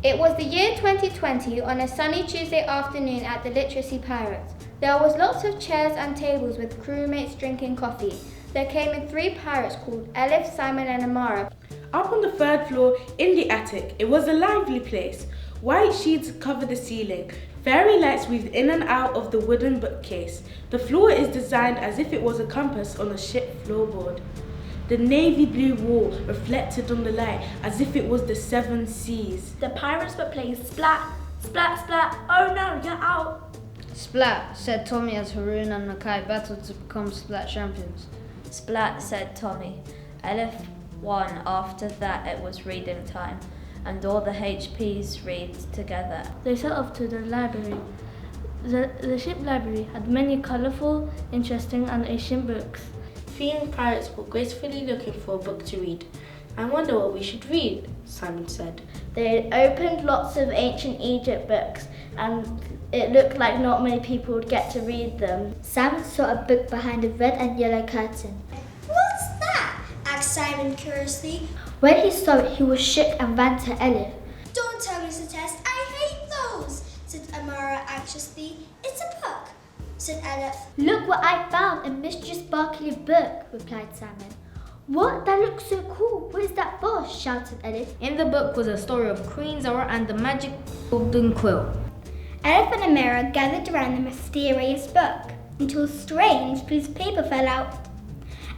It was the year 2020 on a sunny Tuesday afternoon at the Literacy Pirates. There was lots of chairs and tables with crewmates drinking coffee. There came in 3 pirates called Elif, Simon and Amara. Up on the 3rd floor, in the attic, it was a lively place. White sheets covered the ceiling. Fairy lights weaved in and out of the wooden bookcase. The floor is designed as if it was a compass on a ship floorboard. The navy blue wall reflected on the light as if it was the 7 seas. The pirates were playing splat, splat, splat. Oh no, you're out. Splat, said Tommy as Haroon and Mackay battled to become Splat champions. Splat, said Tommy. Elif won. After that it was reading time, and all the HPs read together. They set off to the library. The ship library had many colourful, interesting and ancient books. Fiend pirates were gracefully looking for a book to read. I wonder what we should read, Simon said. They had opened lots of ancient Egypt books and it looked like not many people would get to read them. Simon saw a book behind a red and yellow curtain. What's that? Asked Simon curiously. When he saw it, he was shook and ran to Elif. Don't tell me, said Tess. I hate those, said Amara anxiously. It's a book, said Elif. Look what I found, a Mistress Barkley book, replied Simon. What? That looks so cool. What is that for? Shouted Elif. In the book was a story of Queen Zara and the magic golden quill. Elif and Amara gathered around the mysterious book until a strange piece of paper fell out.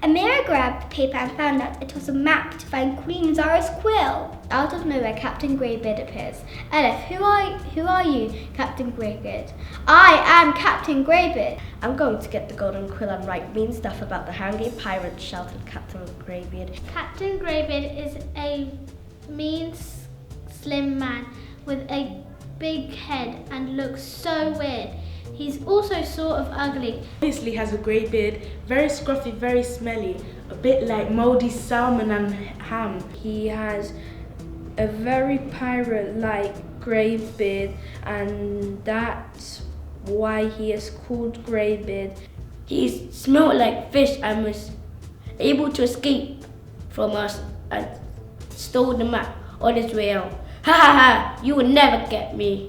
Amara grabbed the paper and found out it was a map to find Queen Zara's quill. Out of nowhere, Captain Greybeard appears. Elif, who are you, Captain Greybeard? I am Captain Greybeard. I'm going to get the golden quill and write mean stuff about the hanging pirates, shouted Captain Greybeard. Captain Greybeard is a mean, slim man with a big head and looks so weird. He's also sort of ugly. Obviously has a grey beard, very scruffy, very smelly, a bit like mouldy salmon and ham. He has a very pirate-like grey beard, and that's why he is called Greybeard. He smelled like fish and was able to escape from us and stole the map on his way out. Ha ha ha! You will never get me.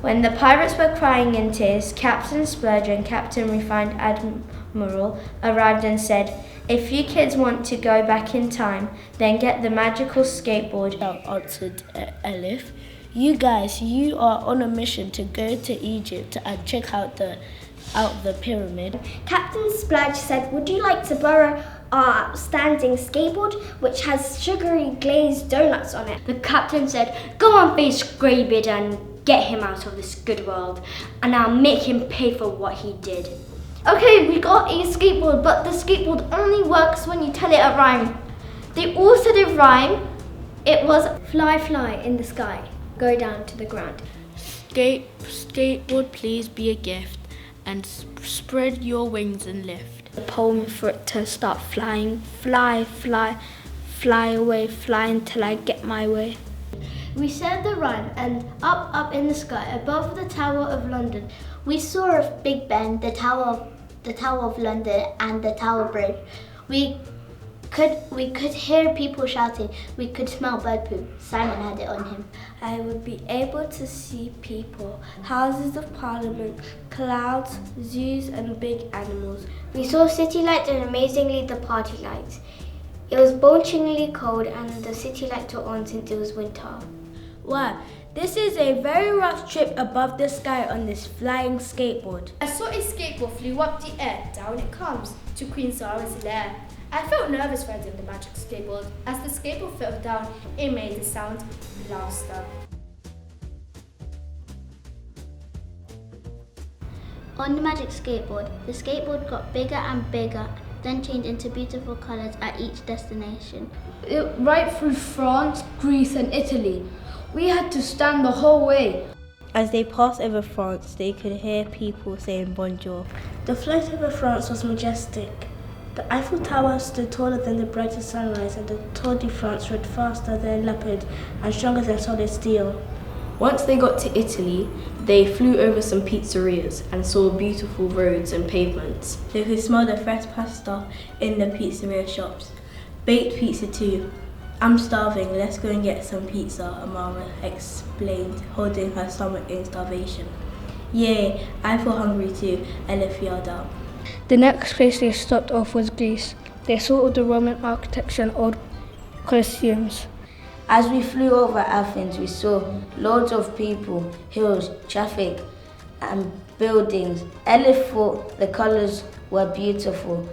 When the pirates were crying in tears, Captain Splurge and Captain Refined Admiral arrived and said, "If you kids want to go back in time, then get the magical skateboard," answered Elif. You guys, you are on a mission to go to Egypt and check out the pyramid. Captain Splurge said, would you like to borrow our outstanding skateboard, which has sugary glazed donuts on it? The captain said, go on, face Greybeard and get him out of this good world, and I'll make him pay for what he did. Okay, we got a skateboard, but the skateboard only works when you tell it a rhyme. They all said a rhyme. It was fly, fly in the sky, go down to the ground. Skateboard, please be a gift, and spread your wings and lift. The poem for it to start flying, fly, fly, fly away, fly until I get my way. We said the rhyme, and up in the sky, above the Tower of London, we saw Big Ben, the Tower of London, and the Tower Bridge. We could hear people shouting. We could smell bird poop. Simon had it on him. I would be able to see people, houses of parliament, clouds, zoos, and big animals. We saw city lights and amazingly the party lights. It was boltingly cold, and the city lights were on since it was winter. Wow, this is a very rough trip above the sky on this flying skateboard. I saw a skateboard flew up the air, down it comes, to Queen Zara's lair. I felt nervous riding the magic skateboard. As the skateboard fell down, it made the sound blaster. On the magic skateboard, the skateboard got bigger and bigger, then changed into beautiful colours at each destination. Right through France, Greece and Italy. We had to stand the whole way. As they passed over France, they could hear people saying bonjour. The flight over France was majestic. The Eiffel Tower stood taller than the brightest sunrise, and the Tour de France rode faster than a leopard and stronger than solid steel. Once they got to Italy, they flew over some pizzerias and saw beautiful roads and pavements. They could smell the fresh pasta in the pizzeria shops. Baked pizza too. I'm starving, let's go and get some pizza, Amara explained, holding her stomach in starvation. Yay, I feel hungry too, Elif yelled out. The next place they stopped off was Greece. They saw all the Roman architecture and old Colosseums. As we flew over Athens, we saw loads of people, hills, traffic, and buildings. Elif thought the colours were beautiful.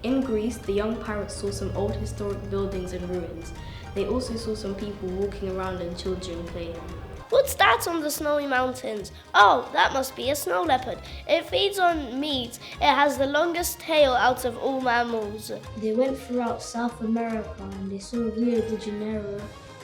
In Greece, the young pirates saw some old historic buildings and ruins. They also saw some people walking around and children playing. What's that on the snowy mountains? Oh, that must be a snow leopard. It feeds on meat. It has the longest tail out of all mammals. They went throughout South America and they saw Rio de Janeiro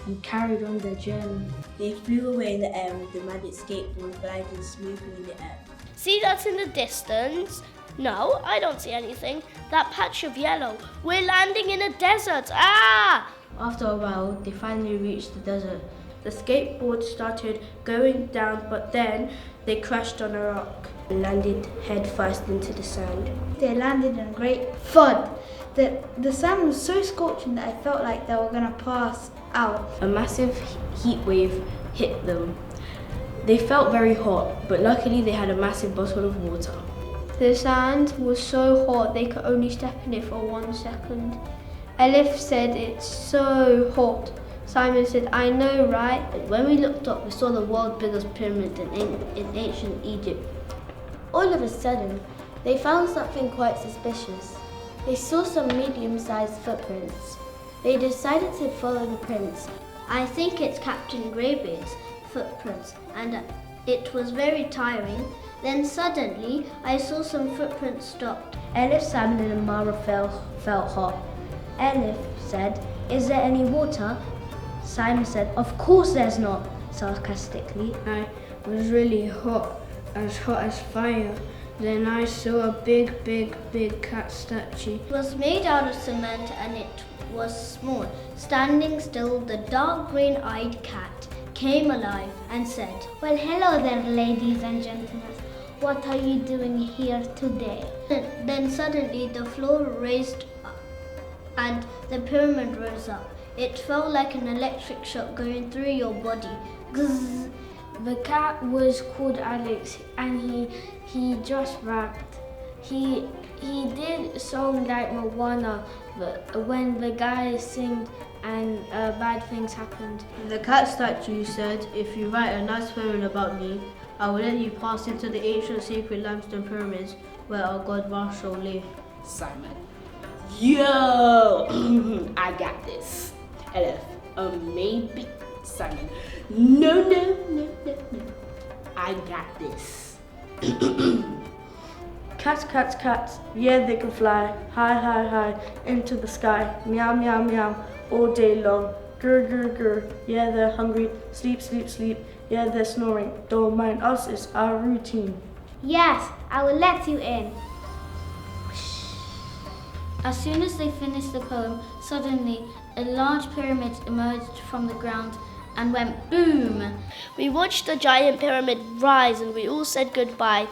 and carried on their journey. They flew away in the air with the magic skateboard gliding smoothly in the air. See that in the distance? No, I don't see anything. That patch of yellow. We're landing in a desert. Ah! After a while, they finally reached the desert. The skateboard started going down, but then they crashed on a rock and landed head first into the sand. They landed in great fun. The sand was so scorching that I felt like they were going to pass out. A massive heat wave hit them. They felt very hot, but luckily they had a massive bottle of water. The sand was so hot they could only step in it for 1 second. Elif said, "It's so hot." Simon said, "I know, right?" When we looked up, we saw the world's biggest pyramid in ancient Egypt. All of a sudden, they found something quite suspicious. They saw some medium-sized footprints. They decided to follow the prints. I think it's Captain Greybeard's footprints, and it was very tiring. Then suddenly, I saw some footprints stopped. Elif, Simon and Amara felt hot. Elif said, "Is there any water?" Simon said, "Of course there's not," sarcastically. I was really hot as fire. Then I saw a big cat statue. It was made out of cement and it was small. Standing still, the dark green-eyed cat came alive and said, "Well, hello there, ladies and gentlemen. What are you doing here today?" Then suddenly the floor raised up and the pyramid rose up. It felt like an electric shock going through your body. Gzz. The cat was called Alex and he just rapped. He did a song like Moana, but when the guy sing and bad things happened. The cat statue said, "If you write a nice poem about me, I will let you pass into the ancient sacred limestone pyramids where our god Marshall lived." Simon, yo, I got this. Elif, maybe. Simon, no, I got this. Cats, yeah they can fly, high, into the sky, meow, all day long. Grr, yeah they're hungry, sleep, yeah they're snoring, don't mind us, it's our routine. Yes, I will let you in. As soon as they finished the poem, suddenly a large pyramid emerged from the ground and went boom. We watched the giant pyramid rise and we all said goodbye.